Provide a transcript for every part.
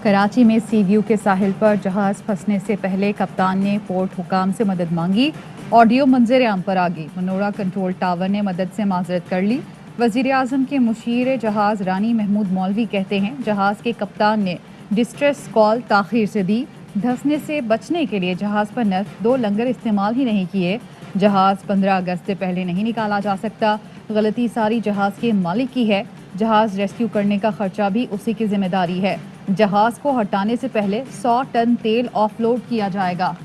कराची में सी व्यू के साहिल पर जहाज फंसने से पहले कप्तान ने पोर्ट हुकाम से मदद मांगी। ऑडियो मंजर आम पर आ गई। मनोरा कंट्रोल टावर ने मदद से माजरत कर ली। वजीर आजम के मुशीर जहाज रानी महमूद मौलवी कहते हैं जहाज के कप्तान ने डिस्ट्रेस कॉल ताखीर से दी। धंसने से बचने के लिए जहाज पर नर्फ 2 लंगर इस्तेमाल ही नहीं किए। जहाज 15 अगस्त से पहले नहीं निकाला जा सकता। गलती सारी जहाज के मालिक की है। जहाज रेस्क्यू करने का खर्चा भी उसी की जिम्मेदारी है। जहाज को हटाने से पहले 100 टन तेल ऑफलोड किया जाएगा।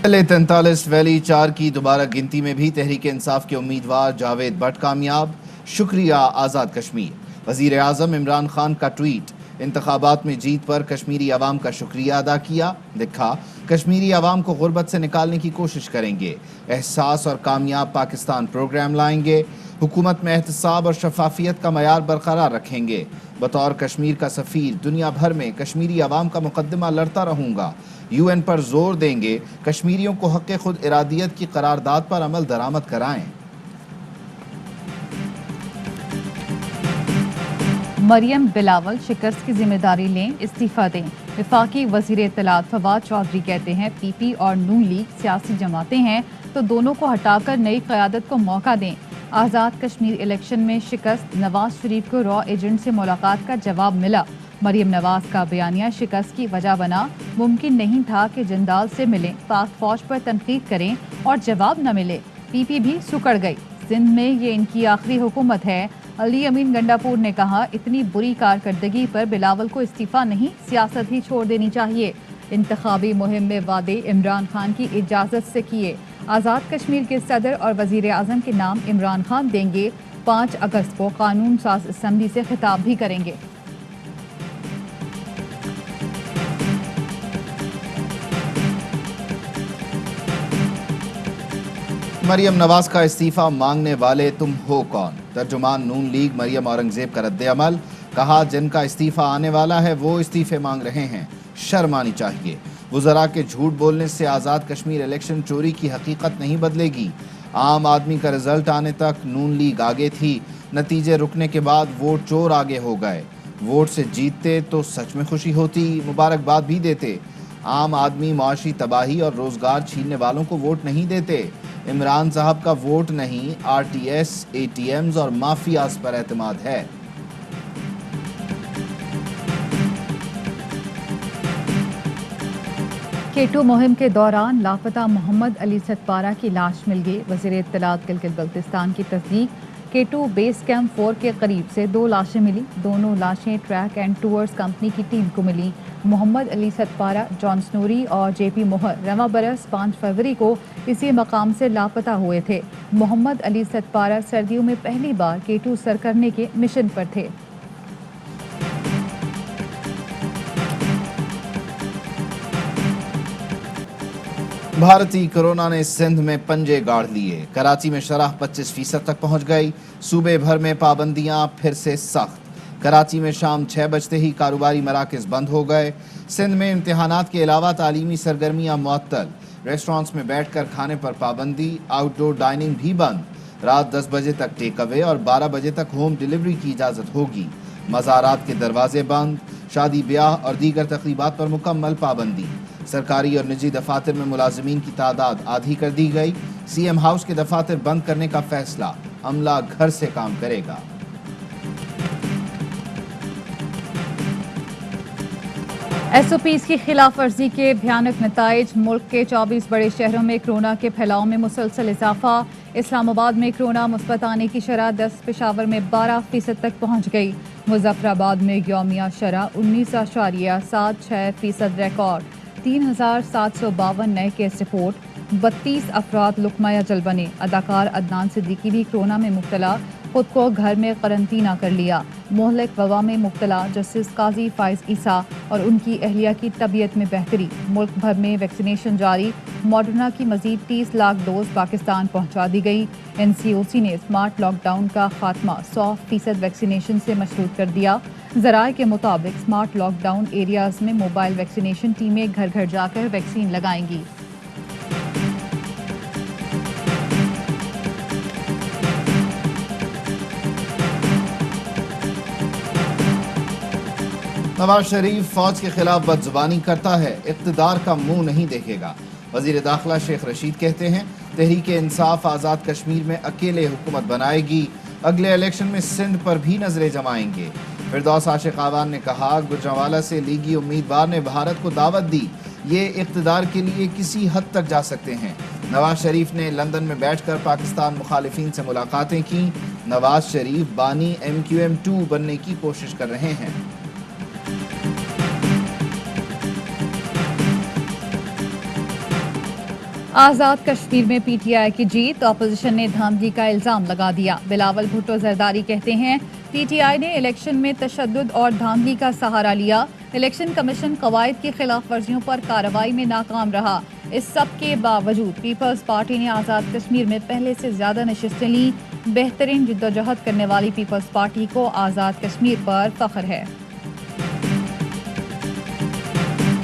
L43 वैली 4 की दोबारा गिनती में भी तहरीक इंसाफ के उम्मीदवार जावेद भट्ट कामयाब। शुक्रिया आज़ाद कश्मीर। वज़ीर आज़म इमरान खान का ट्वीट। इंतखाबात में जीत पर कश्मीरी अवाम का शुक्रिया अदा किया। लिखा, कश्मीरी अवाम को गुर्बत से निकालने की कोशिश करेंगे। एहसास और कामयाब पाकिस्तान प्रोग्राम लाएंगे। हुकूमत में एहतसाब और शफाफियत का मयार बरकरार रखेंगे। बतौर कश्मीर का सफ़ीर दुनिया भर में कश्मीरी अवाम का मुकदमा लड़ता रहूँगा। UN पर जोर देंगे कश्मीरियों को हक़ खुद इरादियत की करारदाद पर अमल दरामद कराएं। मरियम बिलावल शिकस्त की जिम्मेदारी लें, इस्तीफा दें। वफाकी वज़ीर इत्तलात फवाद चौधरी कहते हैं PP और नून लीग सियासी जमातें हैं तो दोनों को हटाकर नई क़यादत को मौका दें। आज़ाद कश्मीर इलेक्शन में शिकस्त, नवाज शरीफ को रॉ एजेंट से मुलाकात का जवाब मिला। मरियम नवाज का बयानिया शिकस्त की वजह बना। मुमकिन नहीं था कि जंदाल से मिलें, पाक फौज पर तनकीद करें और जवाब न मिले। PP भी सुकड़ गई। सिंध में ये इनकी आखिरी हुकूमत है। अली अमीन गंडापुर ने कहा, इतनी बुरी कारकर्दगी पर बिलावल को इस्तीफा नहीं, सियासत ही छोड़ देनी चाहिए। इंतखाबी मुहिम में वादे इमरान खान की इजाज़त से किए। आज़ाद कश्मीर के सदर और वज़ीर आज़म के नाम इमरान खान देंगे। 5 अगस्त को कानून साज असम्बली से खिताब भी करेंगे। मरियम नवाज का इस्तीफा मांगने वाले तुम हो कौन? तर्जुमान नून लीग मरियम औरंगजेब का रद्द अमल। कहा, जिनका इस्तीफा आने वाला है वो इस्तीफे मांग रहे हैं, शर्म आनी चाहिए। वुज़रा के झूठ बोलने से आज़ाद कश्मीर इलेक्शन चोरी की हकीकत नहीं बदलेगी। आम आदमी का रिजल्ट आने तक नून लीग आगे थी। नतीजे रुकने के बाद वोट चोर आगे हो गए। वोट से जीतते तो सच में खुशी होती, मुबारकबाद भी देते। आम आदमी माशी तबाही और रोजगार छीनने वालों को वोट नहीं देते। इमरान साहब का वोट नहीं, RTS, ATMs और माफियाज पर एतमाद है। K2 मुहिम के दौरान लापता मोहम्मद अली सतपारा की लाश मिल गई। वज़ीर इत्तलात गिलगित बल्तिस्तान की तस्दीक। K2 बेस कैंप 4 के करीब से 2 लाशें मिली। दोनों लाशें ट्रैक एंड टूअर्स कंपनी की टीम को मिली। मोहम्मद अली सतपारा, जॉन स्नूरी और JP मोहर रवां बरस 5 फरवरी को इसी मकाम से लापता हुए थे। मोहम्मद अली सतपारा सर्दियों में पहली बार K2 सर करने के मिशन पर थे। भारतीय कोरोना ने सिंध में पंजे गाड़ लिए। कराची में शरह 25% तक पहुंच गई। सूबे भर में पाबंदियां फिर से सख्त। कराची में शाम 6 बजते ही कारोबारी मराकज बंद हो गए। सिंध में इम्तिहानात के अलावा तालीमी सरगर्मियां मुअत्तल। रेस्टोरेंट्स में बैठकर खाने पर पाबंदी, आउटडोर डाइनिंग भी बंद। रात 10 बजे तक टेक अवे और 12 बजे तक होम डिलीवरी की इजाज़त होगी। मज़ारात के दरवाजे बंद। शादी ब्याह और दीगर तकरीबात पर मुकम्मल पाबंदी। सरकारी और निजी दफातर में मुलाजिमीन की तादाद आधी कर दी गई। CM हाउस के दफातर बंद करने का फैसला। अमला घर से काम करेगा। SOPs की खिलाफ वर्जी के भयानक नताइज। मुल्क के 24 बड़े शहरों में कोरोना के फैलाव में मुसलसल इजाफा। इस्लामाबाद में कोरोना मुस्बत आने की शरह 10, पेशावर में 12% तक पहुँच गई। मुजफ्फराबाद में यौमिया शरह 19.76% रिकॉर्ड। 3,752 नए केस रिपोर्ट। 32 अफराद लुकमा जल बने। अदाकार अदनान सिद्दीकी भी कोरोना में मुब्तला, खुद को घर में करंतना कर लिया। मोहलिक वबा में मुब्तला जस्टिस काजी फाइज ईसा और उनकी अहलिया की तबीयत में बेहतरी। मुल्क भर में वैक्सीनेशन जारी। मॉडर्ना की मजीद 30 लाख डोज पाकिस्तान पहुंचा दी गई। NCOC ने स्मार्ट लॉकडाउन का खात्मा 100% वैक्सीनेशन से मशरूत कर दिया। ज़राए के मुताबिक स्मार्ट लॉकडाउन एरियाज में मोबाइल वैक्सीनेशन टीमें घर घर जाकर वैक्सीन लगाएंगी। नवाज शरीफ फौज के खिलाफ बदजुबानी करता है, इक़्तिदार का मुंह नहीं देखेगा। वज़ीर दाखिला शेख रशीद कहते हैं तहरीक इंसाफ आज़ाद कश्मीर में अकेले हुकूमत बनाएगी, अगले इलेक्शन में सिंध पर भी नजरें जमाएंगे। फिरदौस आशिक आवान ने कहा गुजरांवाला से लीगी उम्मीदवार ने भारत को दावत दी, ये इक़्तिदार के लिए किसी हद तक जा सकते हैं। नवाज शरीफ ने लंदन में बैठकर पाकिस्तान मुखालिफिन से मुलाकातें की। नवाज शरीफ बानी MQM2 बनने की कोशिश कर रहे हैं। आज़ाद कश्मीर में PTI की जीत, अपोजिशन ने धांधली का इल्जाम लगा दिया। बिलावल भुट्टो जरदारी कहते हैं PTI ने इलेक्शन में तशद्दुद और धांधली का सहारा लिया। इलेक्शन कमीशन कवायद की खिलाफ वर्जियों पर कार्रवाई में नाकाम रहा। इस सब के बावजूद पीपल्स पार्टी ने आज़ाद कश्मीर में पहले से ज्यादा नशिस्तें ली। बेहतरीन जिद्दोजहद करने वाली पीपल्स पार्टी को आज़ाद कश्मीर पर फख्र है।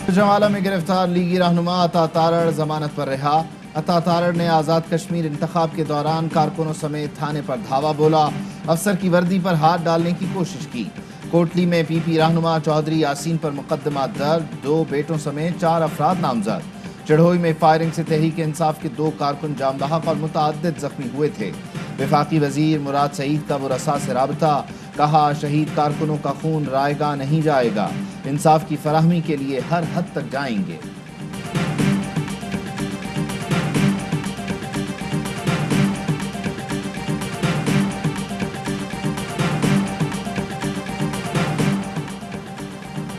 गुजरांवाला में गिरफ्तार लीगी रहनुमा अता तारड़ जमानत पर रहा। अता तारड़ ने आज़ाद कश्मीर इंतखाब के दौरान कारकुनों समेत थाने पर धावा बोला, अफसर की वर्दी पर हाथ डालने की कोशिश की। कोटली में PP रहनुमा चौधरी यासीन पर मुकदमा दर्ज, 2 बेटों समेत 4 अफराद नामजद। चढ़ोई में फायरिंग से तहरीक इंसाफ के 2 कारकुन जाम बहक और मुतअद्दिद जख्मी हुए थे। वफाकी वजीर मुराद सईद का बुरसा से राबता, कहा शहीद कारकुनों का खून रायगा नहीं जाएगा, इंसाफ की फराहमी के लिए हर हद तक जाएंगे।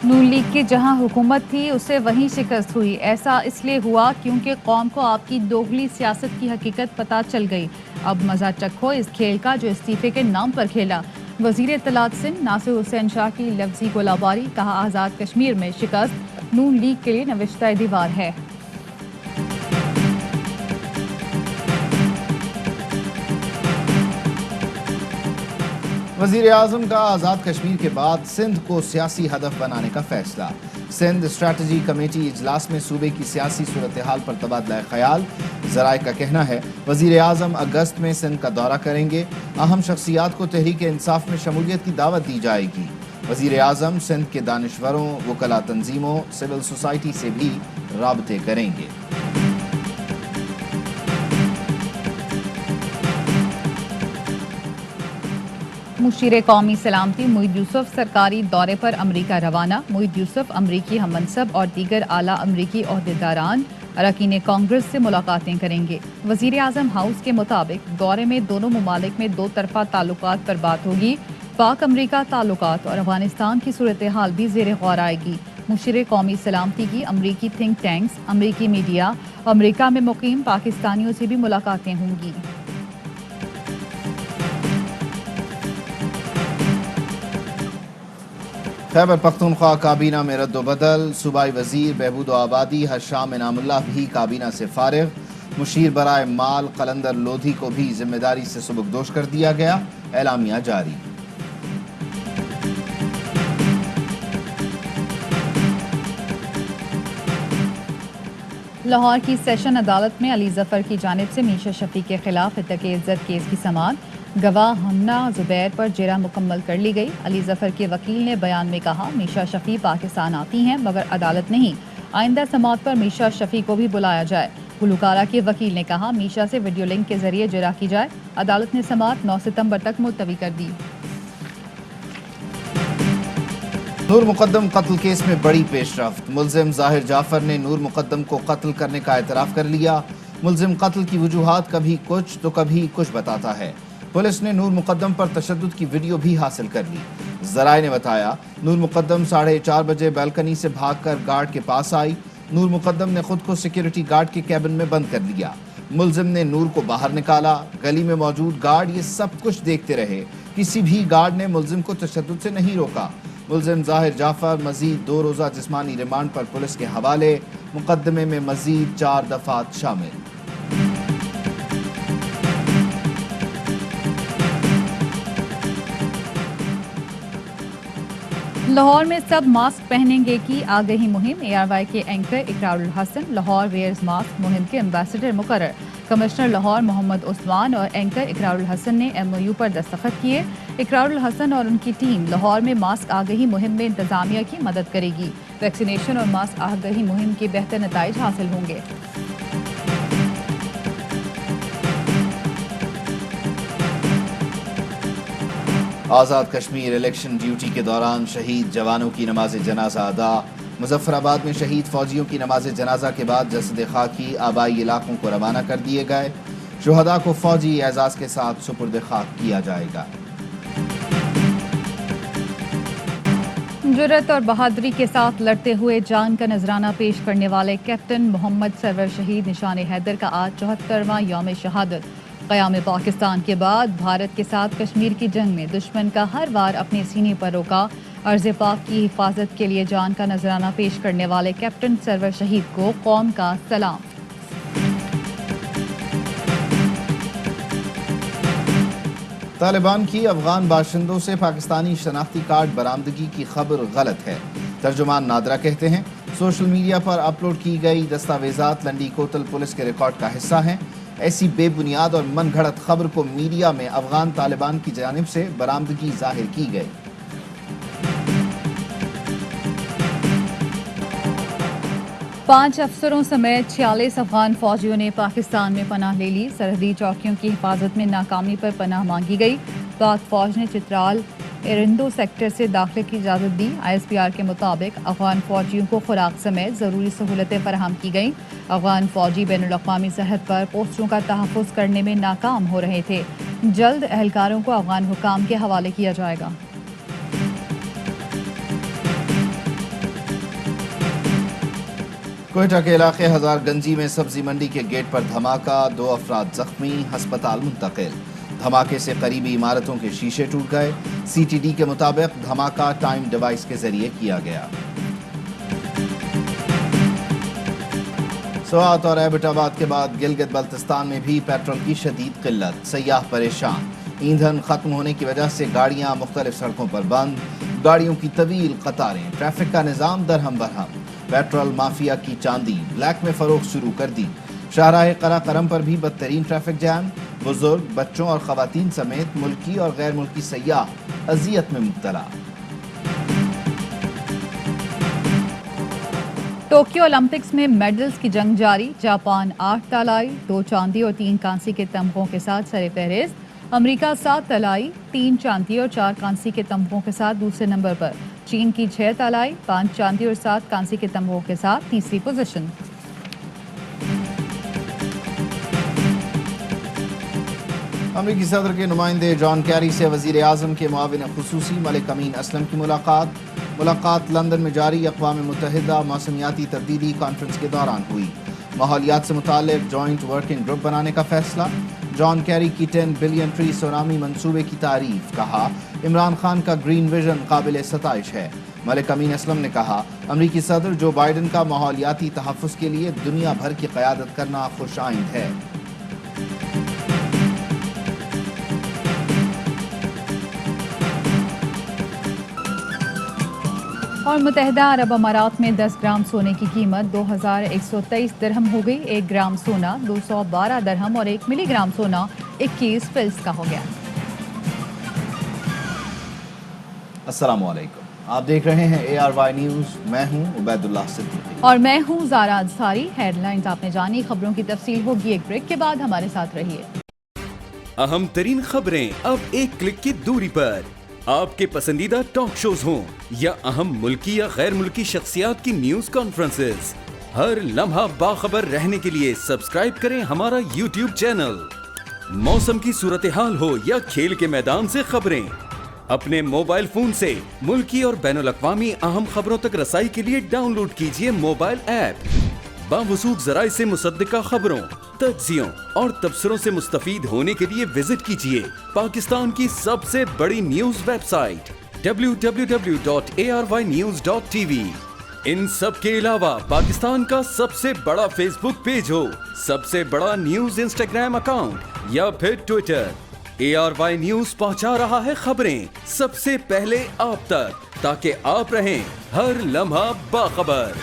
नून लीग की जहां हुकूमत थी उसे वहीं शिकस्त हुई। ऐसा इसलिए हुआ क्योंकि कौम को आपकी दोगली सियासत की हकीकत पता चल गई। अब मजा चखो इस खेल का जो इस्तीफे के नाम पर खेला। वजीर इत्तलात सिंध नासिर हुसैन शाह की लफ्जी गोलाबारी, कहा आज़ाद कश्मीर में शिकस्त नून लीग के लिए नविश्ता दीवार है। वज़ीर आज़म का आज़ाद कश्मीर के बाद सिंध को सियासी हदफ बनाने का फैसला। सिंध स्ट्रैटेजी कमेटी इजलास में सूबे की सियासी सूरत हाल पर तबादला ख्याल। ज़राए का कहना है वज़ीर आज़म अगस्त में सिंध का दौरा करेंगे। अहम शख्सियात को तहरीक इंसाफ में शमूलियत की दावत दी जाएगी। वज़ीर आज़म सिंध के दानिश्वरों, वकला तंजीमों, सिविल सोसाइटी से भी राबते करेंगे। मुशीर कौमी सलामती मुईद यूसुफ सरकारी दौरे पर अमरीका रवाना। मुईद यूसुफ अमरीकी हम मनसब और दीगर आला अमरीकी ओहदेदारान अरकान कांग्रेस से मुलाकातें करेंगे। वज़ीर आज़म हाउस के मुताबिक दौरे में दोनों ममालिक में 2 तरफ़ा ताल्लुकात पर बात होगी। पाक अमरीका ताल्लुकात और अफगानिस्तान की सूरत हाल भी ज़ेर गौर आएगी। मुशीर कौमी सलामती की अमरीकी थिंक टैंक्स, अमरीकी मीडिया, अमरीका में मुकीम पाकिस्तानियों से भी मुलाकातें होंगी। खैबर पख्तूनख्वा काबीना में रद्दोबदल, सूबाई वजीर बहबूद आबादी हशाम इनामुल्लाह भी काबीना से फारिग। मुशीर बराए माल कलंदर लोधी को भी जिम्मेदारी से सुबकदोश कर दिया गया, एलामिया जारी। लाहौर की सेशन अदालत में अली जफर की जानिब से मीशा शफी के खिलाफ हितक इज्जत केस की समाअत। गवाह हमना जुबैर पर जेरा मुकम्मल कर ली गई। अली जफर के वकील ने बयान में कहा मीशा शफी पाकिस्तान आती हैं मगर अदालत नहीं। आइंदा समाअत पर मीशा शफी को भी बुलाया जाए। गुलकारा के वकील ने कहा मीशा से वीडियो लिंक के जरिए जेरा की जाए। अदालत ने समाअत 9 सितंबर तक मुलतवी कर दी। नूर मुकद्दम कत्ल केस में बड़ी पेशरफ्त। मुलजिम जाहिर जाफर ने नूर मुकद्दम को कत्ल करने का एतराफ़ कर लिया। मुलजिम कत्ल की वजूहात कभी कुछ तो कभी कुछ बताता है। पुलिस ने नूर मुकद्दम पर तशद्दुद की वीडियो भी हासिल कर ली। ज़राए ने बताया नूर मुकद्दम 4:30 बजे बालकनी से भागकर गार्ड के पास आई। नूर मुकद्दम ने खुद को सिक्योरिटी गार्ड के कैबिन में बंद कर लिया। मुलजिम ने नूर को बाहर निकाला। गली में मौजूद गार्ड ये सब कुछ देखते रहे। किसी भी गार्ड ने मुलजिम को तशद्दुद से नहीं रोका। मुलजिम जाहिर जाफर मजीद 2 रोज़ा जिस्मानी रिमांड पर पुलिस के हवाले। मुकदमे में मजीद 4 दफात शामिल। लाहौर में सब मास्क पहनेंगे की आगही मुहिम। ARY के anchor Iqrarul Hasan Lahore wears mask मुहिम के एम्बेसडर मुकर्रर। कमिश्नर लाहौर मोहम्मद उस्मान और एंकर इकरारुल हसन ने MOU पर दस्तखत किए। इकरारुल हसन और उनकी टीम लाहौर में मास्क आगही मुहिम में इंतजामिया की मदद करेगी। वैक्सीनेशन और मास्क आगही मुहिम के बेहतर नताइज हासिल होंगे। आज़ाद कश्मीर इलेक्शन ड्यूटी के दौरान शहीद जवानों की नमाज जनाजा अदा। मुजफ्फराबाद में शहीद फौजियों की नमाज जनाजा के बाद जसद खाकी आबाई इलाकों को रवाना कर दिए गए। शुहदा को फौजी एजाज के साथ सुपुर्द खाक किया जाएगा। जुर्रत और बहादुरी के साथ लड़ते हुए जान का नजराना पेश करने वाले कैप्टन मोहम्मद सरवर शहीद निशान हैदर का आज 74वां यौम शहादत। क़याम पाकिस्तान के बाद भारत के साथ कश्मीर की जंग में दुश्मन का हर वार अपने सीने पर रोका। अर्ज़ पाक की हिफाजत के लिए जान का नजराना पेश करने वाले कैप्टन सरवर शहीद को कौम का सलाम। तालिबान की अफगान बाशिंदों से पाकिस्तानी शनाख्ती कार्ड बरामदगी की खबर गलत है। तर्जुमान नादरा कहते हैं सोशल मीडिया पर अपलोड की गई दस्तावेजात लंडी कोतल पुलिस के रिकॉर्ड का हिस्सा हैं। ऐसी बेबुनियाद और मन घड़त खबर को मीडिया में अफगान तालिबान की जानिब से बरामदगी जाहिर की गई। पांच अफसरों समेत 46 अफगान फौजियों ने पाकिस्तान में पनाह ले ली। सरहदी चौकियों की हिफाजत में नाकामी पर पनाह मांगी गई। पाक फौज ने चित्राल एरिंदो सेक्टर से दाखिले की इजाज़त दी। ISPR के मुताबिक अफगान फौजियों को खुराक समेत ज़रूरी सहूलतें फराहम की गईं। अफगान फौजी बैनुल-अक़वामी सरहद पर पोस्टों का तहफ़्फ़ुज़ करने में नाकाम हो रहे थे। जल्द एहलकारों को अफगान हुकाम के हवाले किया जाएगा। कोयटा के इलाके हज़ारगंजी में सब्जी मंडी के गेट पर धमाका, 2 अफराद जख्मी, हस्पताल मुंतकिल। धमाके से करीबी इमारतों के शीशे टूट गए। CTD के मुताबिक धमाका टाइम डिवाइस के जरिए किया गया। स्वात और एबटाबाद के बाद गिलगित बल्तिस्तान में भी पेट्रोल की शदीद किल्लत, सयाह परेशान। ईंधन खत्म होने की वजह से गाड़ियां मुख्तलिफ सड़कों पर बंद, गाड़ियों की तवील कतारें, ट्रैफिक का निज़ाम दरहम बरहम। पेट्रोल माफिया की चांदी ब्लैक में फरोख्त शुरू कर दी। शाहराह कराकरम पर भी बदतरीन ट्रैफिक जैम। बुजुर्ग, बच्चों और खवातीन समेत मुल्की और गैर मुल्की सयाह अजियत में मुब्तला। टोक्यो ओलंपिक्स में मेडल्स की जंग जारी। जापान 8 तलाई, 2 चांदी और 3 कांसी के तमगों के साथ सर-ए-फहरिस्त। अमेरिका 7 तलाई, 3 चांदी और 4 कांसी के तमगों के साथ दूसरे नंबर पर। चीन की 6 तलाई, 5 चांदी और 7 कांसी के तमगों के साथ तीसरी पोजीशन। अमरीकी सदर के नुमाइंदे जॉन कैरी से वज़ीर आज़म के मुआविन खुसूसी मलिक अमीन असलम की मुलाकात लंदन में जारी अक़वाम मुत्तहिदा मौसमियाती तब्दीली कॉन्फ्रेंस के दौरान हुई। माहौलियात से मुताल्लिक़ जॉइंट वर्किंग ग्रुप बनाने का फैसला। जॉन कैरी की 10 बिलियन ट्री सुनामी मंसूबे की तारीफ। कहा इमरान खान का ग्रीन विजन काबिल सताइश है। मलिक अमीन असलम ने कहा अमरीकी सदर जो बाइडन का माहौलियाती तहफ़्फ़ुज़ के लिए दुनिया भर की क़यादत करना खुश आइंद है। और मुत्तहिदा अरब अमारात में 10 ग्राम सोने की कीमत 2123 दिरहम हो गई। 1 ग्राम सोना 212 दिरहम और 1 मिलीग्राम सोना 21 फिल्स का हो गया। अस्सलामु अलैकुम, आप देख रहे हैं ARY न्यूज़। मैं हूं उबैदुल्लाह सिद्दीकी और मैं हूं ज़ारा अंसारी। हेडलाइंस आपने जानी, खबरों की तफसील होगी एक ब्रेक के बाद। हमारे साथ रहिए। अहम तरीन खबरें अब एक क्लिक की दूरी पर। आपके पसंदीदा टॉक शोज हों या अहम मुल्की या गैर मुल्की शख्सियात की न्यूज कॉन्फ्रेंसेस, हर लम्हा बाखबर रहने के लिए सब्सक्राइब करें हमारा YouTube चैनल। मौसम की सूरत हाल हो या खेल के मैदान से खबरें, अपने मोबाइल फोन से मुल्की और बैनुल-अक़वामी अहम खबरों तक रसाई के लिए डाउनलोड कीजिए मोबाइल ऐप। बावसूख ज़राए से मुसद्दिका खबरों, तज्ज़ियों और तबसरों से मुस्तफ़ीद होने के लिए विजिट कीजिए पाकिस्तान की सबसे बड़ी न्यूज वेबसाइट www.arynews.tv। इन सब के अलावा पाकिस्तान का सबसे बड़ा फेसबुक पेज हो, सबसे बड़ा न्यूज इंस्टाग्राम अकाउंट या फिर ट्विटर, ARY न्यूज पहुंचा रहा है खबरें सबसे पहले आप तक, ताकि आप रहें हर लम्हा बाखबर।